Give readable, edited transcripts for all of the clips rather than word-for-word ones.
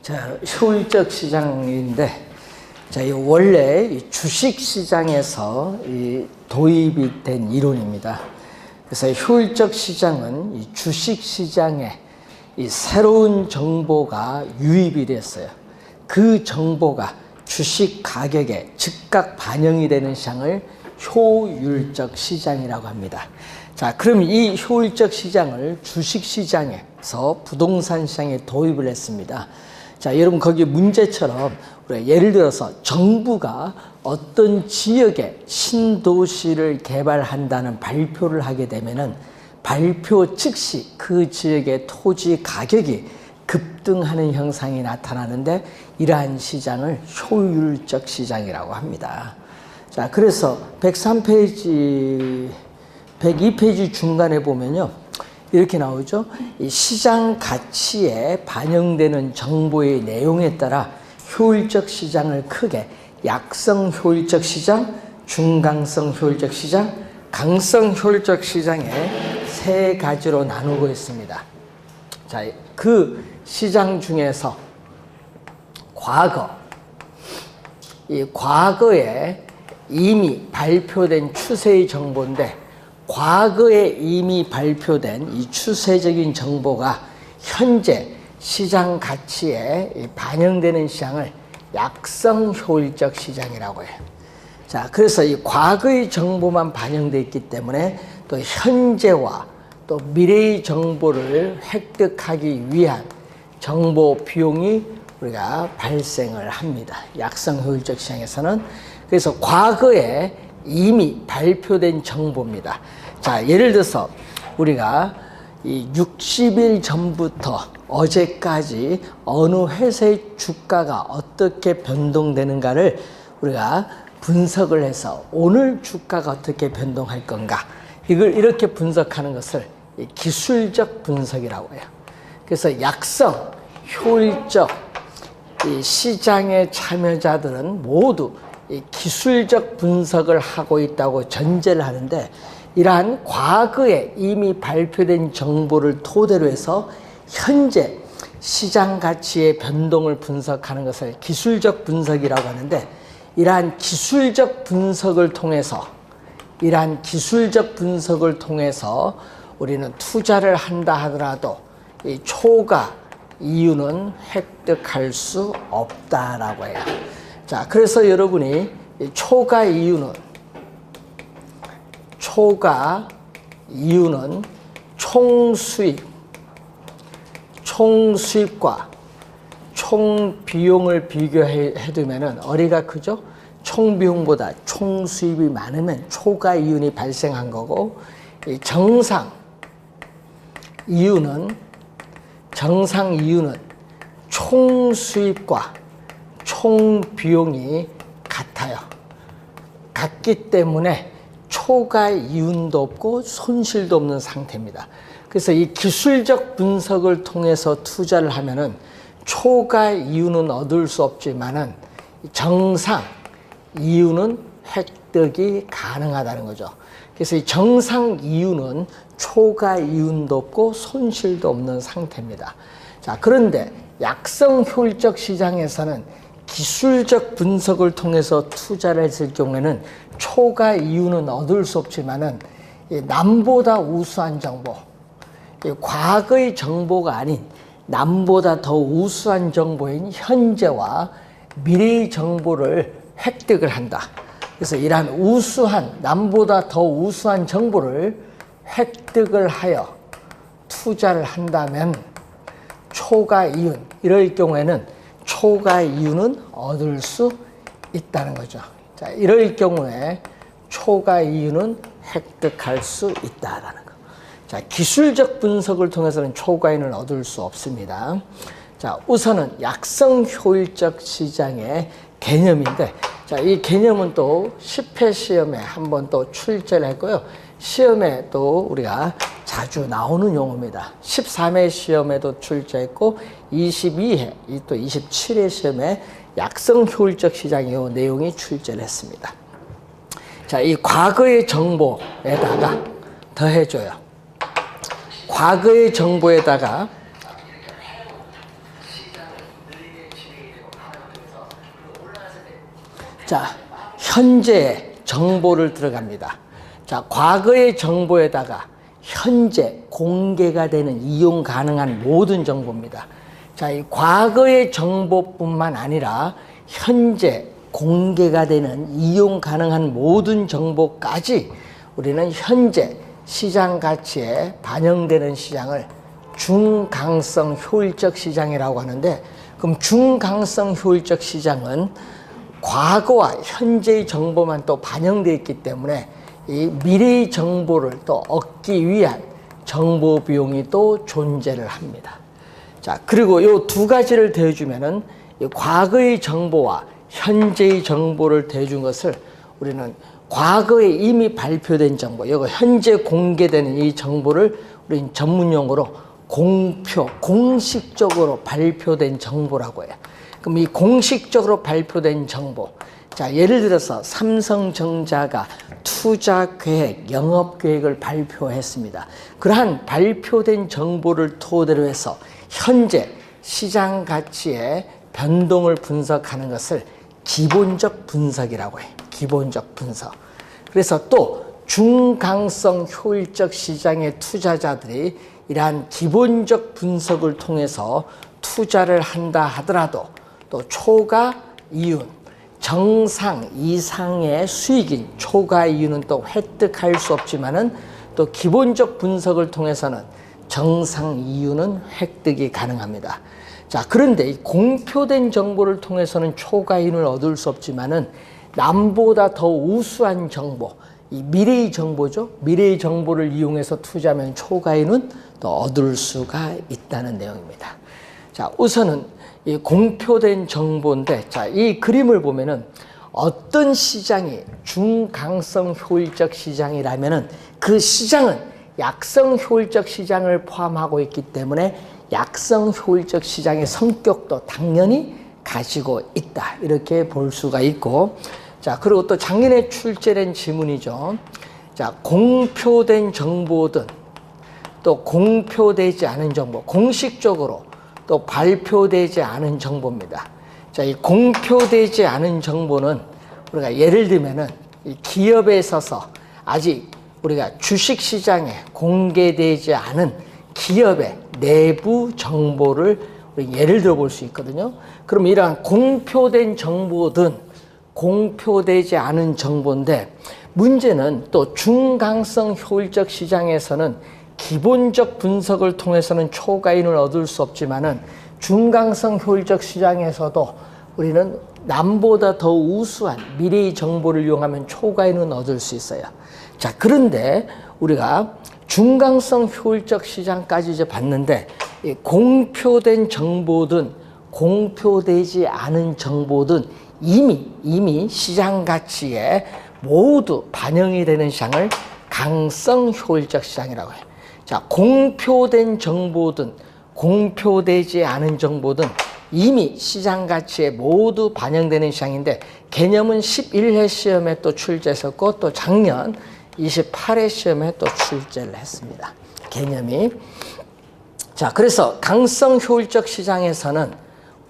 자, 효율적 시장인데, 자, 이 원래 이 주식 시장에서 도입이 된 이론입니다. 그래서 효율적 시장은 이 주식 시장에 이 새로운 정보가 유입이 됐어요. 그 정보가 주식 가격에 즉각 반영이 되는 시장을 효율적 시장이라고 합니다. 자, 그럼 이 효율적 시장을 주식 시장에서 부동산 시장에 도입을 했습니다. 자, 여러분 거기 문제처럼 우리가 예를 들어서 정부가 어떤 지역에 신도시를 개발한다는 발표를 하게 되면은 발표 즉시 그 지역의 토지 가격이 급등하는 현상이 나타나는데 이러한 시장을 효율적 시장이라고 합니다. 자, 그래서 103페이지, 102페이지 중간에 보면요. 이렇게 나오죠. 이 시장 가치에 반영되는 정보의 내용에 따라 효율적 시장을 크게 약성 효율적 시장, 중강성 효율적 시장, 강성 효율적 시장에 세 가지로 나누고 있습니다. 자, 그 시장 중에서 이 과거에 이미 발표된 추세의 정보인데 과거에 이미 발표된 이 추세적인 정보가 현재 시장 가치에 반영되는 시장을 약성 효율적 시장이라고 해요. 자, 그래서 이 과거의 정보만 반영되어 있기 때문에 또 현재와 또 미래의 정보를 획득하기 위한 정보 비용이 우리가 발생을 합니다. 약성 효율적 시장에서는. 그래서 과거에 이미 발표된 정보입니다. 자, 예를 들어서 우리가 이 60일 전부터 어제까지 어느 회사의 주가가 어떻게 변동되는가를 우리가 분석을 해서 오늘 주가가 어떻게 변동할 건가, 이걸 이렇게 분석하는 것을 기술적 분석이라고 해요. 그래서 약성, 효율적 이 시장의 참여자들은 모두 이 기술적 분석을 하고 있다고 전제를 하는데, 이러한 과거에 이미 발표된 정보를 토대로 해서 현재 시장 가치의 변동을 분석하는 것을 기술적 분석이라고 하는데, 이러한 기술적 분석을 통해서 우리는 투자를 한다 하더라도 이 초과 이윤은 획득할 수 없다라고 해요. 자, 그래서 여러분이 이 초과 이윤은 총수입과 총비용을 비교해 두면은 어디가 크죠? 총비용보다 총수입이 많으면 초과 이윤이 발생한 거고, 이 정상 이윤은 총수입과 총비용이 같기 때문에 초과 이윤도 없고 손실도 없는 상태입니다. 그래서 이 기술적 분석을 통해서 투자를 하면은 초과 이윤은 얻을 수 없지만은 정상 이윤은 획득이 가능하다는 거죠. 그래서 이 정상 이윤은 초과 이윤도 없고 손실도 없는 상태입니다. 자, 그런데 약성 효율적 시장에서는 기술적 분석을 통해서 투자를 했을 경우에는 초과 이윤은 얻을 수 없지만은 남보다 우수한 정보, 과거의 정보가 아닌 남보다 더 우수한 정보인 현재와 미래의 정보를 획득을 한다. 그래서 이러한 남보다 더 우수한 정보를 획득을 하여 투자를 한다면 초과 이윤, 이럴 경우에는 초과 이윤은 얻을 수 있다는 거죠. 자, 이럴 경우에 초과 이윤은 획득할 수 있다라는 거. 자, 기술적 분석을 통해서는 초과 이윤을 얻을 수 없습니다. 자, 우선은 약성 효율적 시장의 개념인데, 자, 이 개념은 또 10회 시험에 한번 또 출제를 했고요. 시험에 또 우리가 자주 나오는 용어입니다. 13회 시험에도 출제했고 22회, 또 27회 시험에 약성 효율적 시장의 내용이 출제를 했습니다. 자, 이 과거의 정보에다가 더해줘요. 과거의 정보에다가 자, 현재의 정보를 들어갑니다. 자, 과거의 정보에다가 현재 공개가 되는 이용 가능한 모든 정보입니다. 자, 이 과거의 정보뿐만 아니라 현재 공개가 되는 이용 가능한 모든 정보까지 우리는 현재 시장 가치에 반영되는 시장을 중강성 효율적 시장이라고 하는데, 그럼 중강성 효율적 시장은 과거와 현재의 정보만 또 반영되어 있기 때문에 이 미래의 정보를 또 얻기 위한 정보 비용이 또 존재를 합니다. 자, 그리고 이 두 가지를 더해주면은 과거의 정보와 현재의 정보를 더해준 것을 우리는 과거에 이미 발표된 정보, 이거 현재 공개되는 이 정보를 우리는 전문용어로 공표, 공식적으로 발표된 정보라고 해요. 그럼 이 공식적으로 발표된 정보, 자, 예를 들어서 삼성전자가 투자 계획, 영업 계획을 발표했습니다. 그러한 발표된 정보를 토대로 해서 현재 시장 가치의 변동을 분석하는 것을 기본적 분석이라고 해요. 기본적 분석. 그래서 또 중강성 효율적 시장의 투자자들이 이러한 기본적 분석을 통해서 투자를 한다 하더라도 또 초과 이윤, 정상 이상의 수익인 초과 이윤은 또 획득할 수 없지만은 또 기본적 분석을 통해서는 정상 이윤은 획득이 가능합니다. 자, 그런데 이 공표된 정보를 통해서는 초과 이윤을 얻을 수 없지만은 남보다 더 우수한 정보, 이 미래의 정보죠. 미래의 정보를 이용해서 투자하면 초과 이윤은 또 얻을 수가 있다는 내용입니다. 자, 우선은 이 공표된 정보인데, 자, 이 그림을 보면은 어떤 시장이 중강성 효율적 시장이라면은 그 시장은 약성 효율적 시장을 포함하고 있기 때문에 약성 효율적 시장의 성격도 당연히 가지고 있다, 이렇게 볼 수가 있고, 자, 그리고 또 작년에 출제된 지문이죠. 자, 공표된 정보든 또 공표되지 않은 정보, 공식적으로 또 발표되지 않은 정보입니다. 자, 이 공표되지 않은 정보는 우리가 예를 들면은 이 기업에 있어서 아직 우리가 주식시장에 공개되지 않은 기업의 내부 정보를 우리 예를 들어 볼 수 있거든요. 그럼 이러한 공표된 정보든 공표되지 않은 정보인데, 문제는 또 중강성 효율적 시장에서는 기본적 분석을 통해서는 초과인을 얻을 수 없지만은 중강성 효율적 시장에서도 우리는 남보다 더 우수한 미래의 정보를 이용하면 초과인은 얻을 수 있어요. 자, 그런데 우리가 중강성 효율적 시장까지 이제 봤는데, 이 공표된 정보든 공표되지 않은 정보든 이미 시장 가치에 모두 반영이 되는 시장을 강성 효율적 시장이라고 해요. 자, 공표된 정보든 공표되지 않은 정보든 이미 시장 가치에 모두 반영되는 시장인데, 개념은 11회 시험에 또 출제했었고 또 작년 28회 시험에 또 출제를 했습니다. 개념이. 자, 그래서 강성 효율적 시장에서는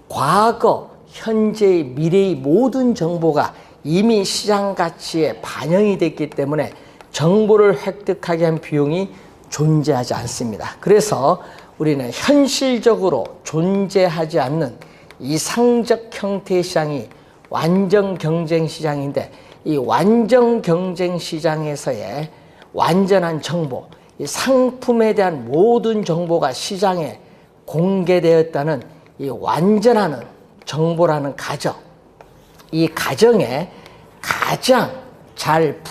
과거, 현재의, 미래의 모든 정보가 이미 시장 가치에 반영이 됐기 때문에 정보를 획득하기 위한 비용이 존재하지 않습니다. 그래서 우리는 현실적으로 존재하지 않는 이상적 형태의 시장이 완전 경쟁 시장인데, 이 완전 경쟁 시장에서의 완전한 정보, 이 상품에 대한 모든 정보가 시장에 공개되었다는 이 완전한 정보라는 가정, 이 가정에 가장 잘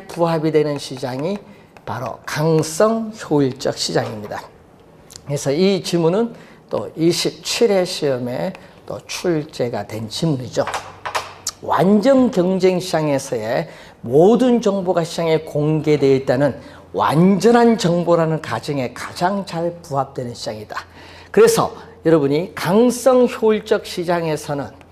부합이 되는 시장이 바로 강성 효율적 시장입니다. 그래서 이 지문은 또 27회 시험에 또 출제가 된 지문이죠. 완전 경쟁 시장에서의 모든 정보가 시장에 공개되어 있다는 완전한 정보라는 가정에 가장 잘 부합되는 시장이다. 그래서 여러분이 강성 효율적 시장에서는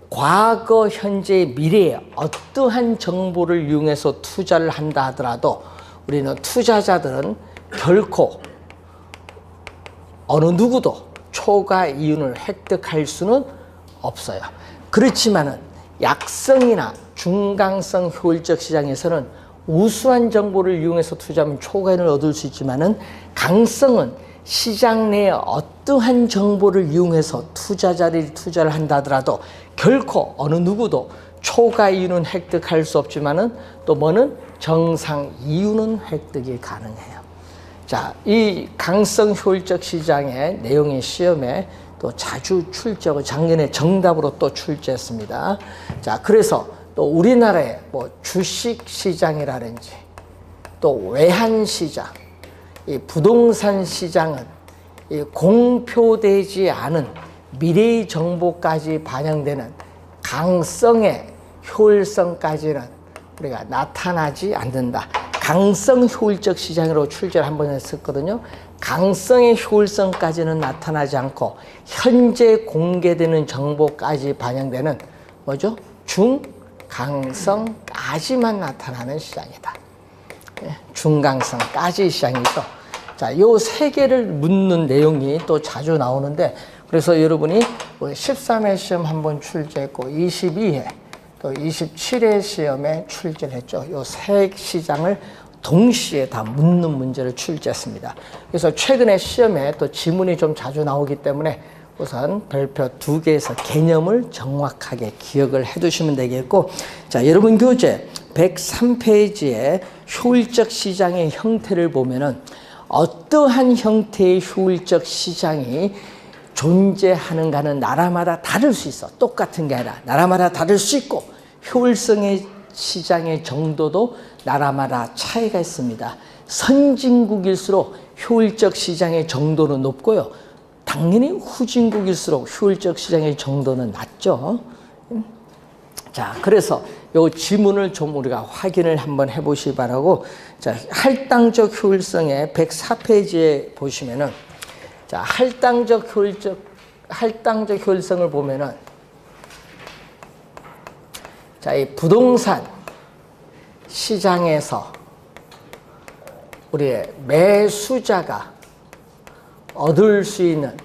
과거, 현재, 미래에 어떠한 정보를 이용해서 투자를 한다 하더라도 우리는 투자자들은 결코 어느 누구도 초과 이윤을 획득할 수는 없어요. 그렇지만은 약성이나 중강성 효율적 시장에서는 우수한 정보를 이용해서 투자하면 초과이익을 얻을 수 있지만은 강성은 시장 내에 어떠한 정보를 이용해서 투자를 한다 하더라도 결코 어느 누구도 초과 이윤은 획득할 수 없지만은 또 뭐는 정상 이윤은 획득이 가능해요. 자, 이 강성 효율적 시장의 내용이 시험에 또 자주 출제하고 작년에 정답으로 또 출제했습니다. 자, 그래서 또 우리나라의 뭐 주식 시장이라든지 또 외환 시장, 이 부동산 시장은 이 공표되지 않은 미래의 정보까지 반영되는 강성의 효율성까지는 우리가 나타나지 않는다. 강성 효율적 시장으로 출제를 한번 했었거든요. 강성의 효율성까지는 나타나지 않고 현재 공개되는 정보까지 반영되는 뭐죠? 중강성까지만 나타나는 시장이다. 중강성까지 시장이죠. 자, 요 세 개를 묻는 내용이 또 자주 나오는데 그래서 여러분이 13회 시험 한번 출제했고 22회 또 27회 시험에 출제를 했죠. 요 세 시장을 동시에 다 묻는 문제를 출제했습니다. 그래서 최근에 시험에 또 지문이 좀 자주 나오기 때문에 우선 별표 2개에서 개념을 정확하게 기억을 해 두시면 되겠고, 자, 여러분 교재 103페이지에 효율적 시장의 형태를 보면은 어떠한 형태의 효율적 시장이 존재하는가는 나라마다 다를 수 있어. 똑같은 게 아니라 나라마다 다를 수 있고 효율성의 시장의 정도도 나라마다 차이가 있습니다. 선진국일수록 효율적 시장의 정도는 높고요. 당연히 후진국일수록 효율적 시장의 정도는 낮죠. 자, 그래서 요 지문을 좀 우리가 확인을 한번 해보시기 바라고, 자, 할당적 효율성의 104페이지에 보시면은, 자, 할당적 효율성을 보면은, 자, 이 부동산 시장에서 우리의 매수자가 얻을 수 있는,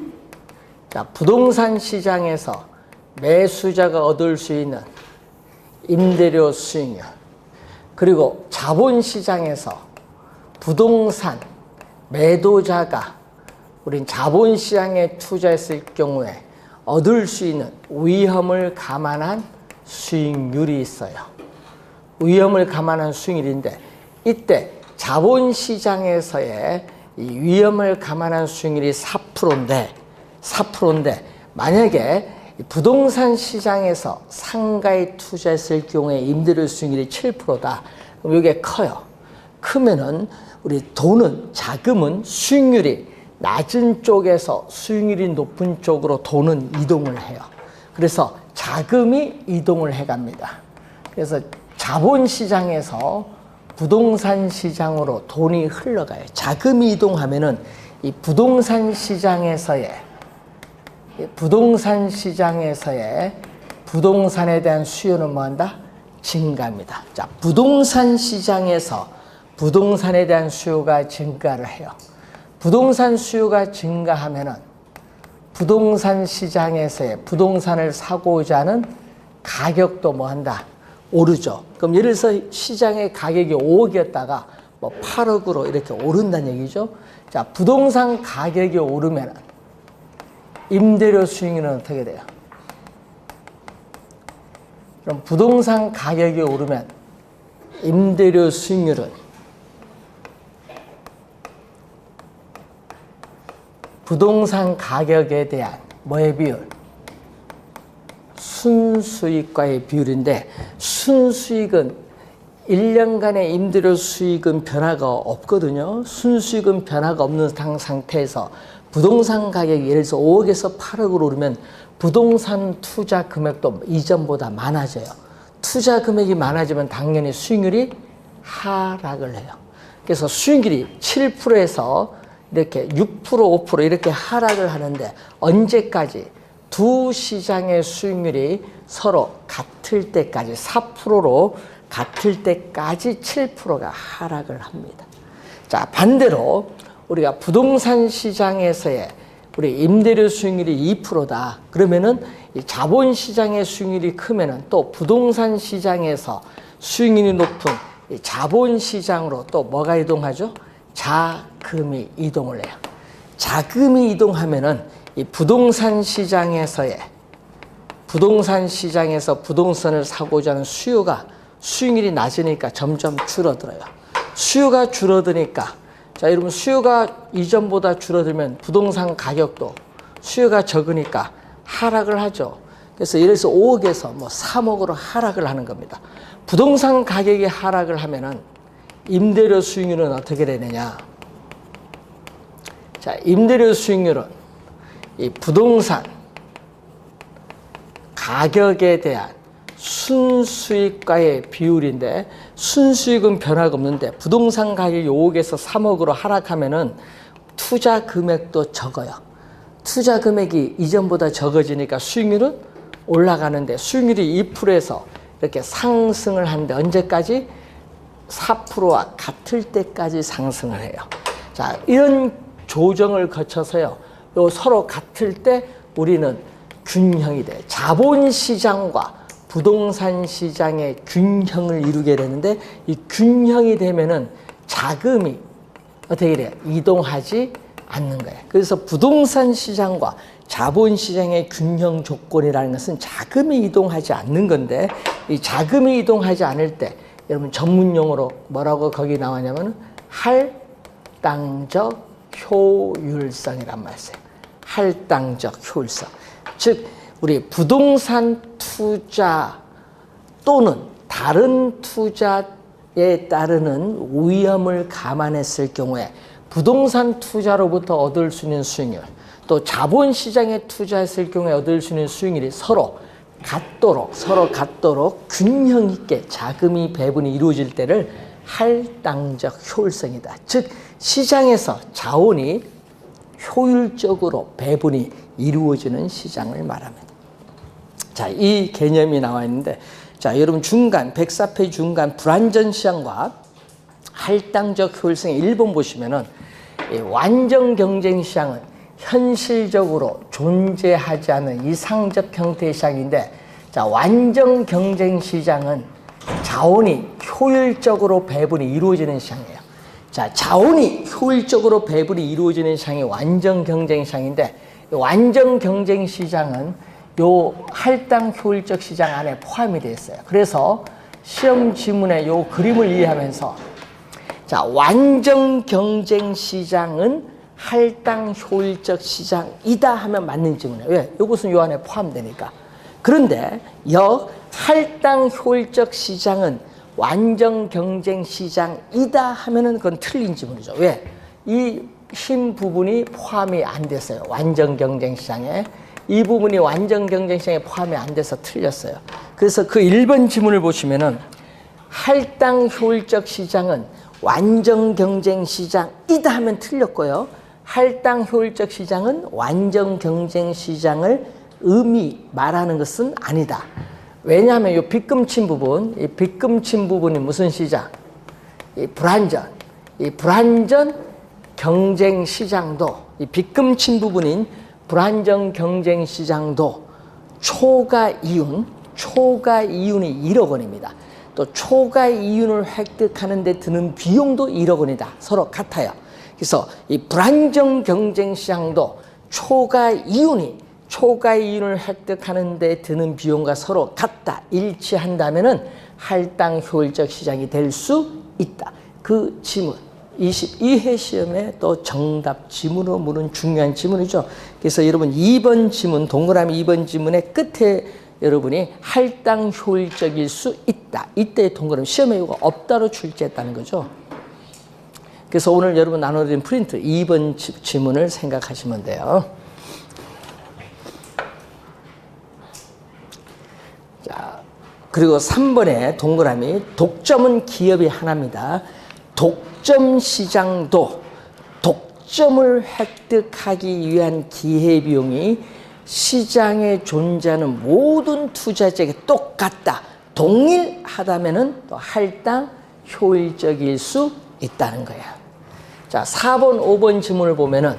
자, 부동산 시장에서 매수자가 얻을 수 있는 임대료 수익률, 그리고 자본시장에서 부동산 매도자가 우린 자본시장에 투자했을 경우에 얻을 수 있는 위험을 감안한 수익률이 있어요. 위험을 감안한 수익률인데 이때 자본시장에서의 이 위험을 감안한 수익률이 4%인데 만약에 부동산 시장에서 상가에 투자했을 경우에 임대료 수익률이 7%다. 그럼 이게 커요. 크면은 우리 돈은, 자금은 수익률이 낮은 쪽에서 수익률이 높은 쪽으로 돈은 이동을 해요. 그래서 자금이 이동을 해갑니다. 그래서 자본시장에서 부동산 시장으로 돈이 흘러가요. 자금이 이동하면은 이 부동산 시장에서의 부동산에 대한 수요는 뭐한다? 증가합니다. 자, 부동산 시장에서 부동산에 대한 수요가 증가를 해요. 부동산 수요가 증가하면은 부동산 시장에서의 부동산을 사고자 하는 가격도 뭐한다? 오르죠. 그럼 예를 들어서 시장의 가격이 5억이었다가 뭐 8억으로 이렇게 오른다는 얘기죠. 자, 부동산 가격이 오르면 임대료 수익률은 어떻게 돼요? 그럼 부동산 가격이 오르면 임대료 수익률은 부동산 가격에 대한 뭐의 비율? 순수익과의 비율인데, 순수익은 1년간의 임대료 수익은 변화가 없거든요. 순수익은 변화가 없는 상태에서 부동산 가격이 예를 들어서 5억에서 8억으로 오르면 부동산 투자 금액도 이전보다 많아져요. 투자 금액이 많아지면 당연히 수익률이 하락을 해요. 그래서 수익률이 7%에서 이렇게 6%, 5% 이렇게 하락을 하는데 언제까지? 두 시장의 수익률이 서로 같을 때까지 4%로 같을 때까지 7%가 하락을 합니다. 자, 반대로 우리가 부동산 시장에서의 우리 임대료 수익률이 2%다. 그러면은 이 자본시장의 수익률이 크면은 또 부동산 시장에서 수익률이 높은 이 자본시장으로 또 뭐가 이동하죠? 자금이 이동을 해요. 자금이 이동하면은 이 부동산 시장에서 부동산을 사고자 하는 수익률이 낮으니까 점점 줄어들어요. 수요가 줄어드니까, 자, 여러분, 수요가 이전보다 줄어들면 부동산 가격도 수요가 적으니까 하락을 하죠. 그래서 예를 들어서 5억에서 뭐 3억으로 하락을 하는 겁니다. 부동산 가격이 하락을 하면은 임대료 수익률은 어떻게 되느냐? 자, 임대료 수익률은 이 부동산 가격에 대한 순수익과의 비율인데, 순수익은 변화가 없는데 부동산 가격이 5억에서 3억으로 하락하면은 투자 금액도 적어요. 투자 금액이 이전보다 적어지니까 수익률은 올라가는데, 수익률이 2%에서 이렇게 상승을 하는데 언제까지? 4%와 같을 때까지 상승을 해요. 자, 이런 조정을 거쳐서요, 요 서로 같을 때 우리는 균형이 돼요. 자본시장과 부동산 시장의 균형을 이루게 되는데, 이 균형이 되면은 자금이 어떻게 돼요? 이동하지 않는 거예요. 그래서 부동산 시장과 자본 시장의 균형 조건이라는 것은 자금이 이동하지 않는 건데, 이 자금이 이동하지 않을 때 여러분 전문 용어로 뭐라고 거기 나왔냐면은 할당적 효율성이란 말이에요. 할당적 효율성. 즉 우리 부동산 투자 또는 다른 투자에 따르는 위험을 감안했을 경우에 부동산 투자로부터 얻을 수 있는 수익률, 또 자본시장에 투자했을 경우에 얻을 수 있는 수익률이 서로 같도록 균형 있게 자금이 배분이 이루어질 때를 할당적 효율성이다. 즉 시장에서 자원이 효율적으로 배분이 이루어지는 시장을 말합니다. 자, 이 개념이 나와 있는데, 자, 여러분 중간 104페이지 중간 불안전 시장과 할당적 효율성의 1번 보시면은 이 완전 경쟁 시장은 현실적으로 존재하지 않는 이상적 형태의 시장인데, 자, 완전 경쟁 시장은 자원이 효율적으로 배분이 이루어지는 시장이에요. 자, 자원이 효율적으로 배분이 이루어지는 시장이 완전 경쟁 시장인데, 완전 경쟁 시장은 요 할당 효율적 시장 안에 포함이 되어 있어요. 그래서 시험 지문에 요 그림을 이해하면서, 자, 완전 경쟁 시장은 할당 효율적 시장이다 하면 맞는 지문이에요. 왜? 이것은 요 안에 포함되니까. 그런데 할당 효율적 시장은 완전 경쟁 시장이다 하면은 그건 틀린 지문이죠. 왜? 이 흰 부분이 포함이 안 됐어요. 완전 경쟁 시장에. 이 부분이 완전 경쟁 시장에 포함이 안 돼서 틀렸어요. 그래서 그 1번 지문을 보시면은 할당 효율적 시장은 완전 경쟁 시장이다 하면 틀렸고요. 할당 효율적 시장은 완전 경쟁 시장을 말하는 것은 아니다. 왜냐하면 이 빗금친 부분, 이 빗금친 부분이 무슨 시장? 이 불안전 경쟁 시장도, 이 빗금친 부분인 불안전 경쟁 시장도 초과 이윤이 1억 원입니다. 또 초과 이윤을 획득하는 데 드는 비용도 1억 원이다. 서로 같아요. 그래서 이 불안전 경쟁 시장도 초과 이윤을 획득하는 데 드는 비용과 서로 같다. 일치한다면은 할당 효율적 시장이 될 수 있다. 그 지문 22회 시험에 또 정답 지문으로 물은 중요한 지문이죠. 그래서 여러분 2번 지문, 동그라미 2번 지문의 끝에 여러분이 할당 효율적일 수 있다. 이때 동그라미 시험에 이거 없다로 출제했다는 거죠. 그래서 오늘 여러분 나눠드린 프린트 2번 지문을 생각하시면 돼요. 자, 그리고 3번에 동그라미 독점은 기업이 하나입니다. 독점 시장도 독점을 획득하기 위한 기회비용이 시장에 존재하는 모든 투자자에게 똑같다. 동일하다면은 또 할당 효율적일 수 있다는 거야. 자, 4번, 5번 지문을 보면은,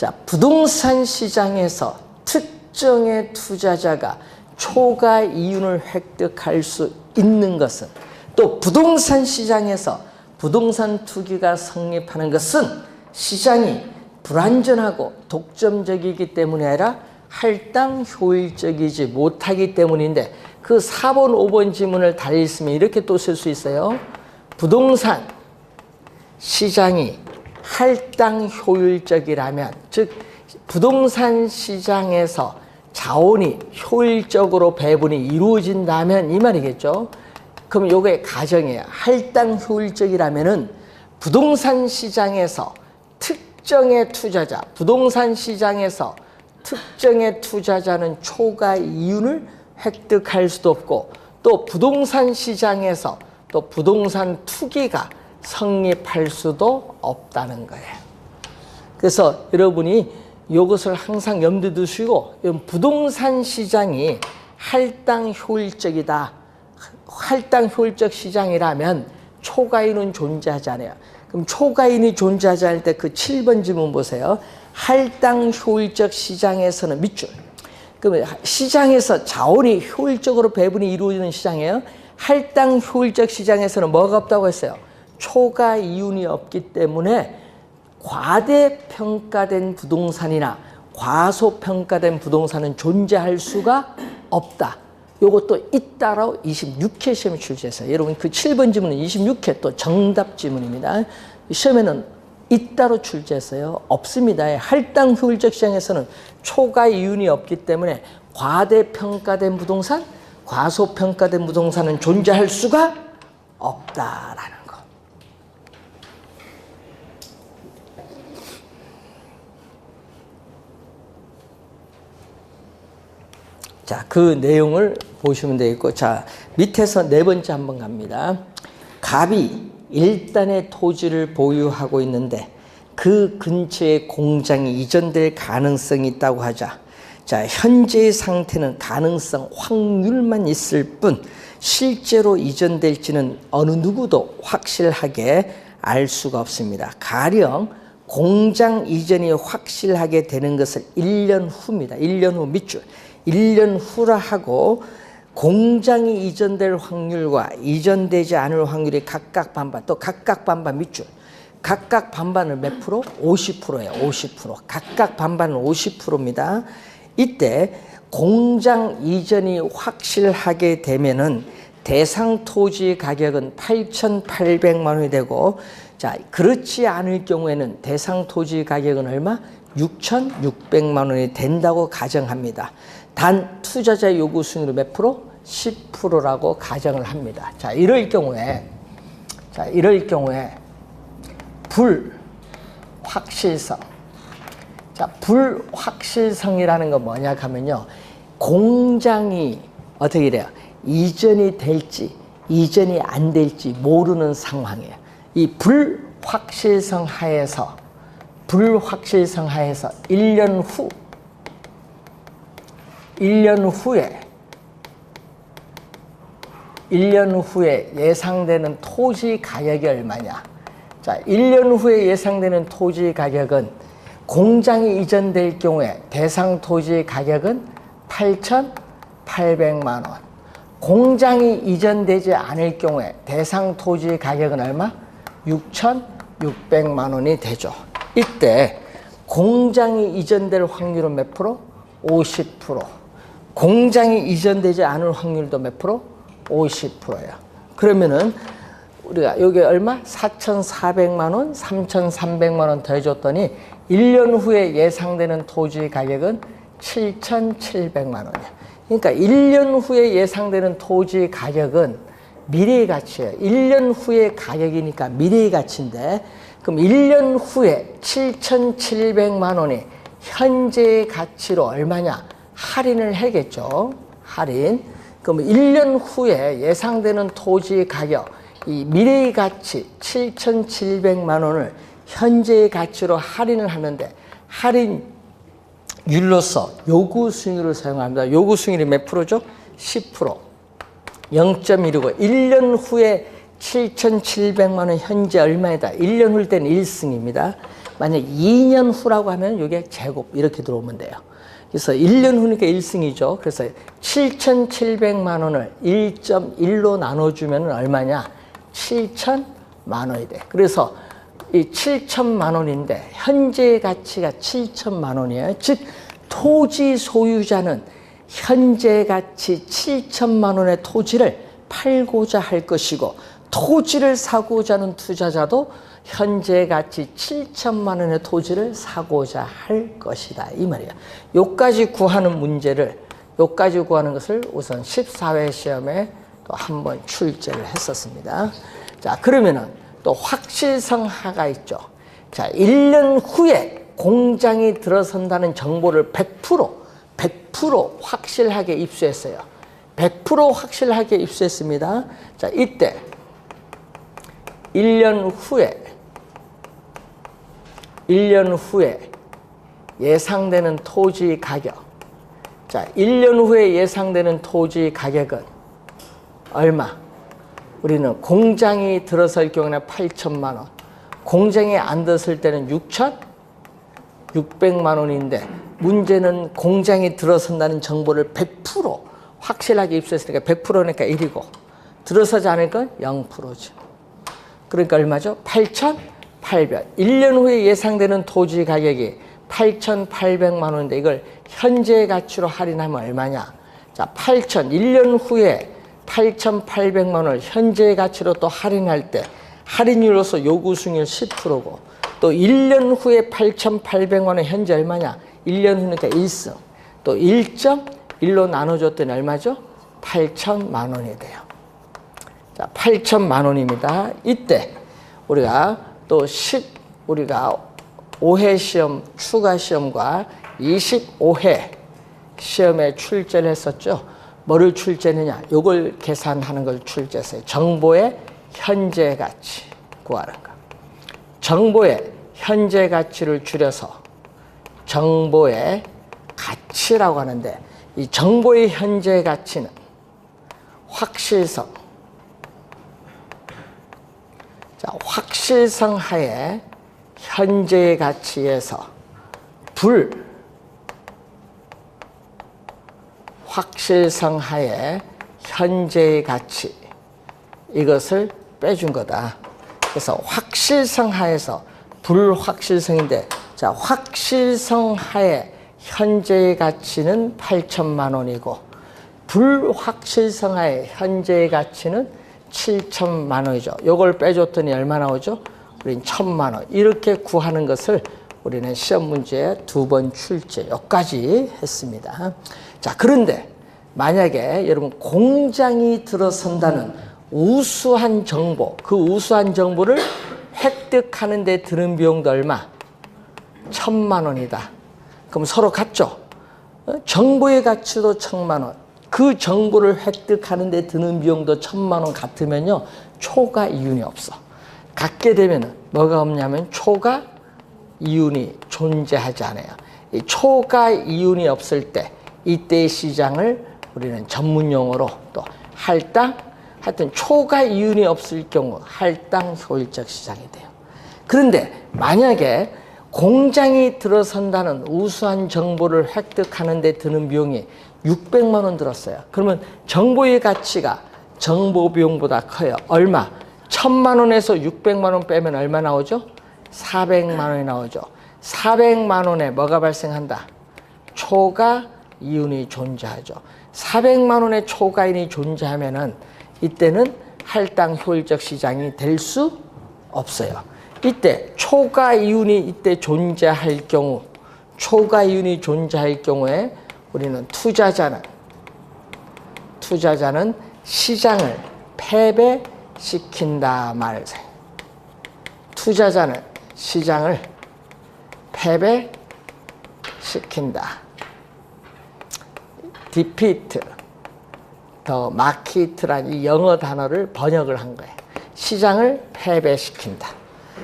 자, 부동산 시장에서 특정의 투자자가 초과 이윤을 획득할 수 있는 것은, 또 부동산 시장에서 부동산 투기가 성립하는 것은 시장이 불안전하고 독점적이기 때문이 아니라 할당 효율적이지 못하기 때문인데, 그 4번, 5번 지문을 달리 있으면 이렇게 또 쓸 수 있어요. 부동산 시장이 할당 효율적이라면, 즉 부동산 시장에서 자원이 효율적으로 배분이 이루어진다면 이 말이겠죠. 그럼 요게 가정이에요. 할당 효율적이라면은 부동산 시장에서 특정의 투자자, 부동산 시장에서 특정의 투자자는 초과 이윤을 획득할 수도 없고, 또 부동산 시장에서 또 부동산 투기가 성립할 수도 없다는 거예요. 그래서 여러분이 이것을 항상 염두에 두시고, 부동산 시장이 할당 효율적이다, 할당 효율적 시장이라면 초과이윤은 존재하지 않아요. 그럼 초과이윤이 존재하지 않을 때 그 7번 지문 보세요. 할당 효율적 시장에서는 밑줄. 그러면 시장에서 자원이 효율적으로 배분이 이루어지는 시장이에요. 할당 효율적 시장에서는 뭐가 없다고 했어요? 초과이윤이 없기 때문에 과대평가된 부동산이나 과소평가된 부동산은 존재할 수가 없다. 요것도 잇따라 26회 시험에 출제했어요. 여러분 그 7번 지문은 26회 또 정답 지문입니다. 시험에는 잇따라 출제했어요. 없습니다. 할당 효율적 시장에서는 초과 이윤이 없기 때문에 과대평가된 부동산, 과소평가된 부동산은 존재할 수가 없다라는 거. 자, 그 내용을 보시면 되겠고, 자, 밑에서 네 번째 한번 갑니다. 갑이 일단의 토지를 보유하고 있는데 그 근처에 공장이 이전될 가능성이 있다고 하자. 자, 현재의 상태는 가능성, 확률만 있을 뿐 실제로 이전될지는 어느 누구도 확실하게 알 수가 없습니다. 가령 공장 이전이 확실하게 되는 것을 1년 후입니다. 1년 후 밑줄. 1년 후라 하고, 공장이 이전될 확률과 이전되지 않을 확률이 각각 반반, 또 각각 반반 밑줄. 각각 반반은 몇 프로? 50%예요. 50%. 각각 반반은 50%입니다. 이때 공장 이전이 확실하게 되면은 대상 토지 가격은 8,800만 원이 되고, 자, 그렇지 않을 경우에는 대상 토지 가격은 얼마? 6,600만 원이 된다고 가정합니다. 단 투자자 요구 수익률 몇 프로? 10%라고 가정을 합니다. 자, 이럴 경우에 불확실성. 자, 불확실성이라는 건 뭐냐 하면요, 공장이 어떻게 이래요? 이전이 될지 이전이 안 될지 모르는 상황이에요. 이 불확실성 하에서 1년 후에 예상되는 토지 가격이 얼마냐? 자, 1년 후에 예상되는 토지 가격은 공장이 이전될 경우에 대상 토지 가격은 8,800만 원. 공장이 이전되지 않을 경우에 대상 토지 가격은 얼마? 6,600만 원이 되죠. 이때 공장이 이전될 확률은 몇 프로? 50%. 공장이 이전되지 않을 확률도 몇 프로? 50%예요. 그러면은 우리가 여기 얼마? 4,400만 원, 3,300만 원 더해줬더니 1년 후에 예상되는 토지 가격은 7,700만 원이에요. 그러니까 1년 후에 예상되는 토지 가격은 미래의 가치예요. 1년 후의 가격이니까 미래의 가치인데, 그럼 1년 후에 7,700만 원이 현재의 가치로 얼마냐? 할인을 해야겠죠. 할인. 그럼 1년 후에 예상되는 토지 가격, 이 미래의 가치 7,700만 원을 현재의 가치로 할인을 하는데, 할인율로서 요구 수익률을 사용합니다. 요구 수익률이 몇 프로죠? 10%. 0.1이고 1년 후에 7,700만 원 현재 얼마이다? 1년 후 때는 1승입니다. 만약 2년 후라고 하면 이게 제곱 이렇게 들어오면 돼요. 그래서 1년 후니까 1승이죠. 그래서 7,700만 원을 1.1로 나눠주면 얼마냐? 7,000만 원이 돼. 그래서 이 7,000만 원인데 현재 가치가 7,000만 원이에요. 즉 토지 소유자는 현재 가치 7,000만 원의 토지를 팔고자 할 것이고 토지를 사고자 하는 투자자도 현재 가치 7,000만 원의 토지를 사고자 할 것이다 이 말이야. 요까지 구하는 문제를 요까지 구하는 것을 우선 14회 시험에 또 한 번 출제를 했었습니다. 자, 그러면은 또 확실성 하가 있죠. 자, 1년 후에 공장이 들어선다는 정보를 100% 확실하게 입수했어요. 100% 확실하게 입수했습니다. 자, 이때 1년 후에 예상되는 토지 가격. 자, 1년 후에 예상되는 토지 가격은 얼마? 우리는 공장이 들어설 경우는 8천만 원. 공장이 안 들어설 때는 6,600만 원인데 문제는 공장이 들어선다는 정보를 100% 확실하게 입수했으니까 100%니까 1이고 들어서지 않을 건 0%죠. 그러니까 얼마죠? 8,800. 1년 후에 예상되는 토지 가격이 8,800만 원인데 이걸 현재 가치로 할인하면 얼마냐? 자, 1년 후에 8,800만 원을 현재 가치로 또 할인할 때 할인율로서 요구 수익률 10%고 또 1년 후에 8,800만 원 현재 얼마냐? 1년 후니까 1승. 또 1.1로 나눠줬더니 얼마죠? 8,000만 원이 돼요. 자, 8,000만 원입니다. 이때 우리가 또 우리가 5회 시험, 추가 시험과 25회 시험에 출제를 했었죠. 뭐를 출제느냐? 요걸 계산하는 걸 출제했어요. 정보의 현재 가치 구하는 거. 정보의 현재 가치를 줄여서 정보의 가치라고 하는데 이 정보의 현재 가치는 확실성. 자, 확실성 하에 현재의 가치에서 확실성 하에 현재의 가치 이것을 빼준 거다. 그래서 확실성 하에서 불확실성인데 자, 확실성 하에 현재의 가치는 8천만 원이고 불확실성 하에 현재의 가치는 7천만 원이죠. 요걸 빼줬더니 얼마 나오죠? 우린 1,000만 원. 이렇게 구하는 것을 우리는 시험 문제에 2번 출제 여기까지 했습니다. 자, 그런데 만약에 여러분 공장이 들어선다는 우수한 정보, 그 우수한 정보를 획득하는 데 드는 비용도 얼마? 1,000만 원이다. 그럼 서로 같죠? 정보의 가치도 1,000만 원. 그 정보를 획득하는 데 드는 비용도 1,000만 원 같으면요. 초과 이윤이 없어. 같게 되면 뭐가 없냐면 초과 이윤이 존재하지 않아요. 이 초과 이윤이 없을 때 이때의 시장을 우리는 전문 용어로 또 할당, 하여튼 초과 이윤이 없을 경우 할당 효율적 시장이 돼요. 그런데 만약에 공장이 들어선다는 우수한 정보를 획득하는 데 드는 비용이 600만 원 들었어요. 그러면 정보의 가치가 정보 비용보다 커요. 얼마? 1,000만 원에서 600만 원 빼면 얼마 나오죠? 400만 원이 나오죠. 400만 원에 뭐가 발생한다? 초과 이윤이 존재하죠. 400만 원의 초과 이윤이 존재하면은 이때는 할당 효율적 시장이 될 수 없어요. 이때 초과 이윤이 이때 존재할 경우, 초과 이윤이 존재할 경우에 우리는 투자자는 시장을 패배시킨다 말을 해. 투자자는 시장을 패배시킨다. defeat the market라는 이 영어 단어를 번역을 한 거예요. 시장을 패배시킨다.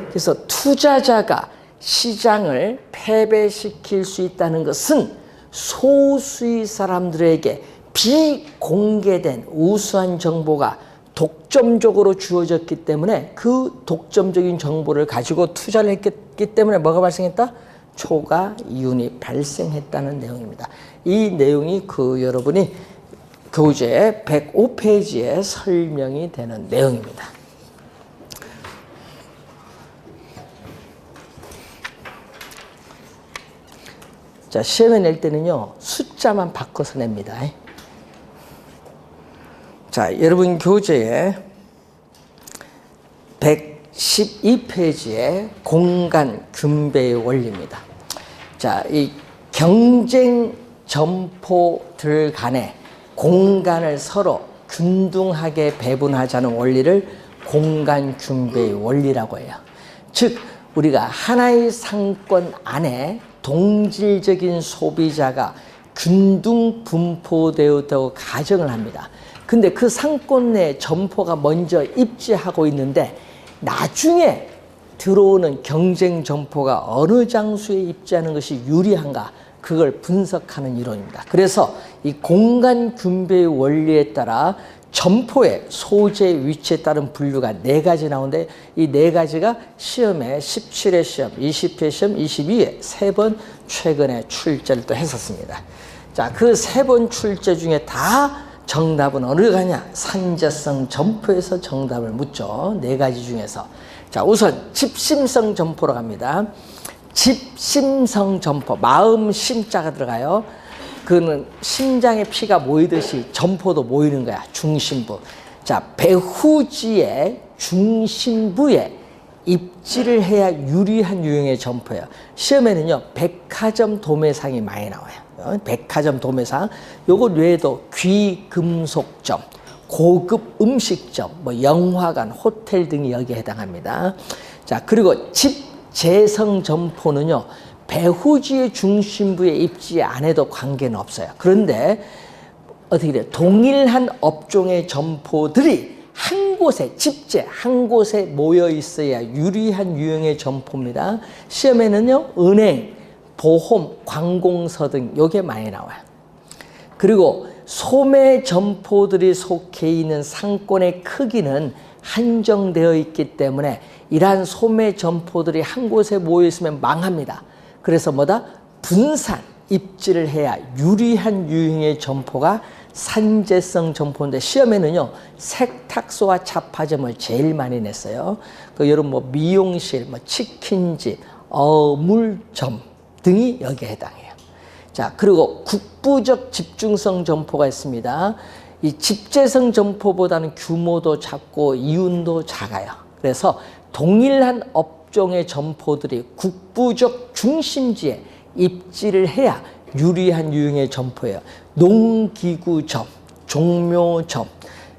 그래서 투자자가 시장을 패배시킬 수 있다는 것은 소수의 사람들에게 비공개된 우수한 정보가 독점적으로 주어졌기 때문에 그 독점적인 정보를 가지고 투자를 했기 때문에 뭐가 발생했다? 초과 이윤이 발생했다는 내용입니다. 이 내용이 여러분이 교재 105페이지에 설명이 되는 내용입니다. 자, 시험에 낼 때는요, 숫자만 바꿔서 냅니다. 자, 여러분 교재에 112페이지에 공간 균배의 원리입니다. 자, 이 경쟁 점포들 간에 공간을 서로 균등하게 배분하자는 원리를 공간 균배의 원리라고 해요. 즉, 우리가 하나의 상권 안에 동질적인 소비자가 균등 분포되었다고 가정을 합니다. 근데 그 상권 내 점포가 먼저 입지하고 있는데 나중에 들어오는 경쟁 점포가 어느 장소에 입지하는 것이 유리한가, 그걸 분석하는 이론입니다. 그래서 이 공간 균배의 원리에 따라 점포의 소재 위치에 따른 분류가 4가지 나오는데 이 4가지가 시험에 17회 시험, 20회 시험, 22회 3번 최근에 출제를 또 했었습니다. 자, 그 3번 출제 중에 다 정답은 어느 가냐? 산재성 점포에서 정답을 묻죠. 4가지 중에서. 자, 우선 집심성 점포로 갑니다. 집심성 점포, 마음 심자가 들어가요. 그는 심장에 피가 모이듯이 점포도 모이는 거야. 중심부. 자, 배후지의 중심부에 입지를 해야 유리한 유형의 점포예요. 시험에는요, 백화점 도매상이 많이 나와요. 백화점 도매상. 요거 외에도 귀금속점, 고급 음식점, 뭐 영화관, 호텔 등이 여기에 해당합니다. 자, 그리고 집재성 점포는요, 배후지의 중심부에 입지 안 해도 관계는 없어요. 그런데 어떻게 돼요? 동일한 업종의 점포들이 한 곳에, 집재 한 곳에 모여 있어야 유리한 유형의 점포입니다. 시험에는요, 은행, 보험, 관공서 등 요게 많이 나와요. 그리고 소매 점포들이 속해 있는 상권의 크기는 한정되어 있기 때문에 이러한 소매 점포들이 한 곳에 모여 있으면 망합니다. 그래서 뭐다? 분산, 입지를 해야 유리한 유형의 점포가 산재성 점포인데 시험에는요, 세탁소와 잡화점을 제일 많이 냈어요. 여러분 뭐 미용실, 뭐 치킨집, 어물점 등이 여기에 해당해요. 자, 그리고 국부적 집중성 점포가 있습니다. 이 집재성 점포보다는 규모도 작고 이윤도 작아요. 그래서 동일한 업종의 점포들이 국부적 중심지에 입지를 해야 유리한 유형의 점포예요. 농기구점, 종묘점,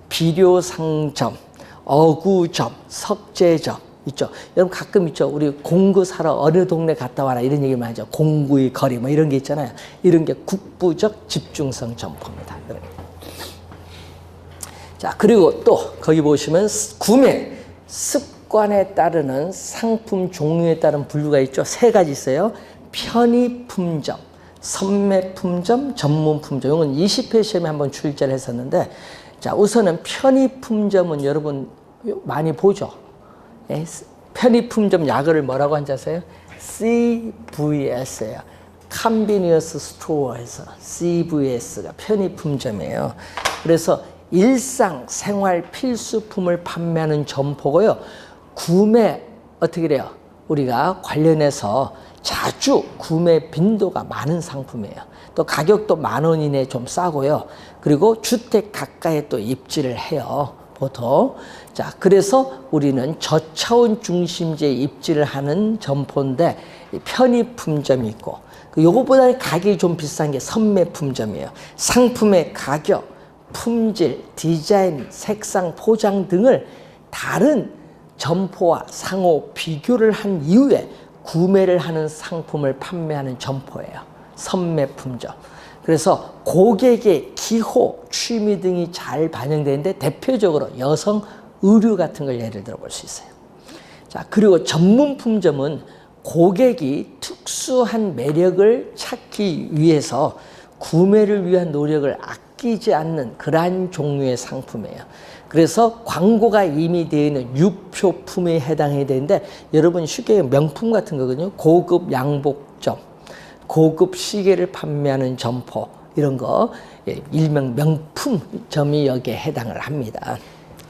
비료상점, 어구점, 석재점 있죠. 여러분 가끔 있죠. 우리 공구 사러 어느 동네 갔다 와라 이런 얘기 많이 하죠. 공구의 거리 뭐 이런 게 있잖아요. 이런 게 국부적 집중성 점포입니다. 자, 그리고 또 거기 보시면 구매 습관에 따르는 상품 종류에 따른 분류가 있죠. 3가지 있어요. 편의품점, 선매품점, 전문품점. 이건 20회 시험에 한번 출제를 했었는데, 자, 우선은 편의품점은 여러분 많이 보죠. 예? 편의품점 약어를 뭐라고 한지 아세요? CVS예요. Convenience Store에서 CVS가 편의품점이에요. 그래서 일상 생활 필수품을 판매하는 점포고요. 구매 어떻게 돼요? 우리가 관련해서 자주 구매 빈도가 많은 상품이에요. 또 가격도 10,000원 이내에 좀 싸고요. 그리고 주택 가까이에 또 입지를 해요. 보통. 자, 그래서 우리는 저차원 중심지에 입지를 하는 점포인데 편의품점이 있고, 요거보다 가격이 좀 비싼 게 선매품점이에요. 상품의 가격, 품질, 디자인, 색상, 포장 등을 다른 점포와 상호 비교를 한 이후에 구매를 하는 상품을 판매하는 점포예요. 선매품점. 그래서 고객의 기호, 취미 등이 잘 반영되는데 대표적으로 여성 의류 같은 걸 예를 들어 볼 수 있어요. 자, 그리고 전문품점은 고객이 특수한 매력을 찾기 위해서 구매를 위한 노력을 섞이지 않는 그러한 종류의 상품이에요. 그래서 광고가 이미 되어 있는 유표품에 해당해야 되는데 여러분 쉽게 명품 같은 거거든요. 고급 양복점, 고급 시계를 판매하는 점포 이런 거 일명 명품점이 여기에 해당을 합니다.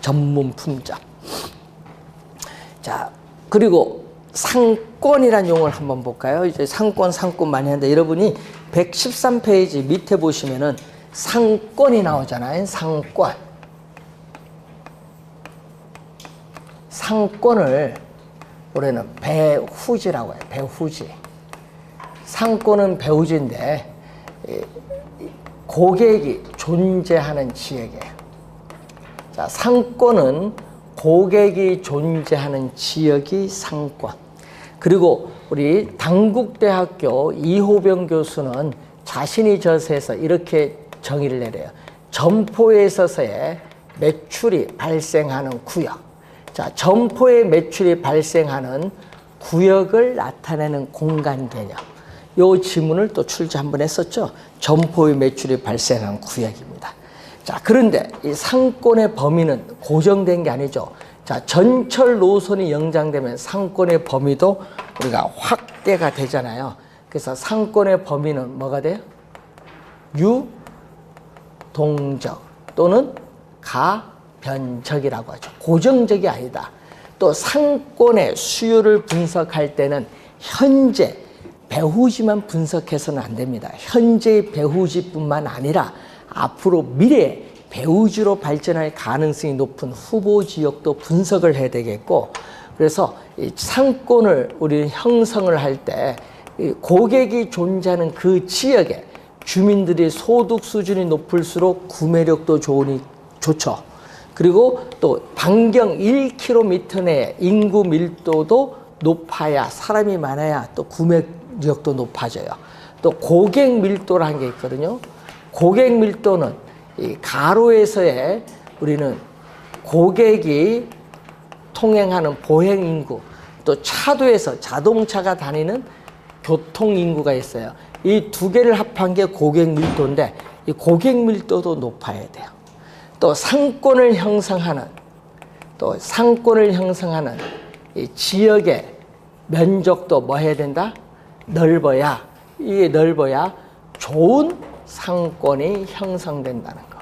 전문 품점. 자, 그리고 상권이라는 용어를 한번 볼까요? 이제 상권 많이 하는데 여러분이 113페이지 밑에 보시면은 상권이 나오잖아요. 상권. 상권을 우리는 배후지라고 해요. 배후지. 상권은 배후지인데 고객이 존재하는 지역이에요. 자, 상권은 고객이 존재하는 지역이 상권. 그리고 우리 당국대학교 이호병 교수는 자신이 저서에서 이렇게 정의를 내려요. 점포에 있어서의 매출이 발생하는 구역. 자, 점포의 매출이 발생하는 구역을 나타내는 공간 개념. 요 지문을 또 출제 한번 했었죠. 점포의 매출이 발생한 구역입니다. 자, 그런데 이 상권의 범위는 고정된 게 아니죠. 자, 전철 노선이 연장되면 상권의 범위도 우리가 확대가 되잖아요. 그래서 상권의 범위는 뭐가 돼요? 유동적 또는 가변적이라고 하죠. 고정적이 아니다. 또 상권의 수요를 분석할 때는 현재 배후지만 분석해서는 안 됩니다. 현재의 배후지뿐만 아니라 앞으로 미래에 배후지로 발전할 가능성이 높은 후보 지역도 분석을 해야 되겠고, 그래서 이 상권을 우리는 형성을 할 때 고객이 존재하는 그 지역에 주민들의 소득 수준이 높을수록 구매력도 좋죠. 그리고 또 반경 1km 내에 인구 밀도도 높아야, 사람이 많아야 또 구매력도 높아져요. 또 고객 밀도라는 게 있거든요. 고객 밀도는 이 가로에서의 우리는 고객이 통행하는 보행 인구, 또 차도에서 자동차가 다니는 교통 인구가 있어요. 이 두 개를 합한 게 고객 밀도인데 이 고객 밀도도 높아야 돼요. 또 상권을 형성하는 이 지역의 면적도 뭐 해야 된다? 넓어야, 이게 넓어야 좋은 상권이 형성된다는 거.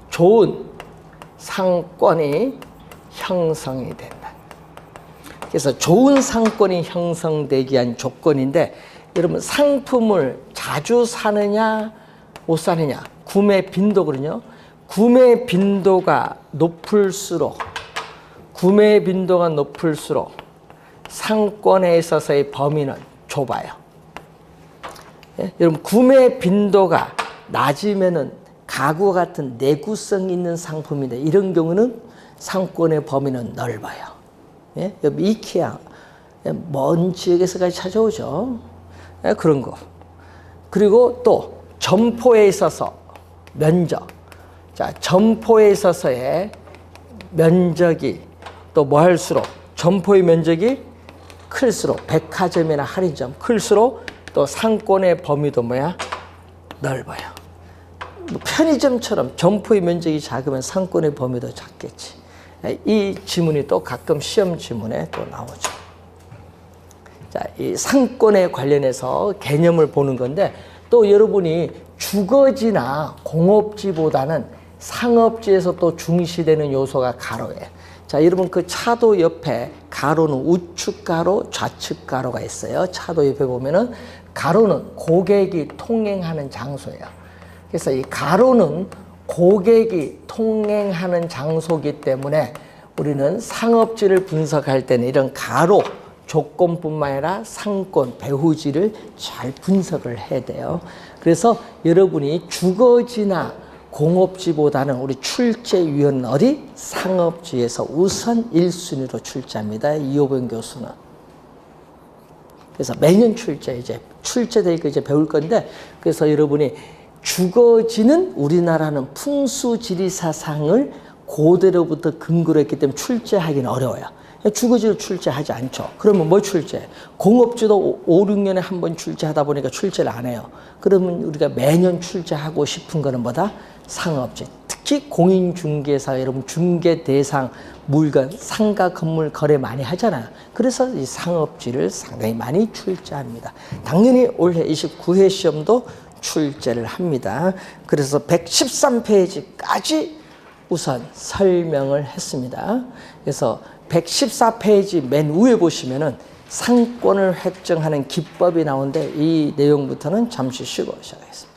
좋은 상권이 형성이 된다. 그래서 좋은 상권이 형성되기 위한 조건인데, 여러분 상품을 자주 사느냐 못 사느냐, 구매 빈도거든요. 구매 빈도가 높을수록 상권에 있어서의 범위는 좁아요. 예? 여러분 구매 빈도가 낮으면은 가구 같은 내구성 있는 상품인데 이런 경우는 상권의 범위는 넓어요. 예? 여기 이케아 먼 지역에서까지 찾아오죠. 예? 그런 거. 그리고 또 점포에 있어서 면적. 자, 점포에 있어서의 면적이 또 뭐 할수록 점포의 면적이 클수록, 백화점이나 할인점 클수록 또 상권의 범위도 뭐야? 넓어요. 편의점처럼 점포의 면적이 작으면 상권의 범위도 작겠지. 이 지문이 또 가끔 시험 지문에 또 나오죠. 자, 이 상권에 관련해서 개념을 보는 건데, 또 여러분이 주거지나 공업지보다는 상업지에서 또 중시되는 요소가 가로예요. 자, 여러분 그 차도 옆에 가로는 우측 가로, 좌측 가로가 있어요. 차도 옆에 보면은 가로는 고객이 통행하는 장소예요. 그래서 이 가로는 고객이 통행하는 장소이기 때문에 우리는 상업지를 분석할 때는 이런 가로 조건뿐만 아니라 상권, 배후지를 잘 분석을 해야 돼요. 그래서 여러분이 주거지나 공업지보다는 우리 출제위원은 어디? 상업지에서 우선 1순위로 출제합니다. 이호병 교수는. 그래서 매년 출제되니까 이제 배울 건데, 그래서 여러분이 주거지는 우리나라는 풍수지리사상을 고대로부터 근거로 했기 때문에 출제하기는 어려워요. 주거지를 출제하지 않죠. 그러면 뭐 출제? 공업지도 5, 6년에 한 번 출제하다 보니까 출제를 안 해요. 그러면 우리가 매년 출제하고 싶은 거는 뭐다? 상업지. 특히 공인중개사 여러분 중개 대상 물건, 상가 건물 거래 많이 하잖아요. 그래서 이 상업지를 상당히 많이 출제합니다. 당연히 올해 29회 시험도 출제를 합니다. 그래서 113페이지까지 우선 설명을 했습니다. 그래서 114페이지 맨 위에 보시면은 상권을 획정하는 기법이 나오는데 이 내용부터는 잠시 쉬고 시작하겠습니다.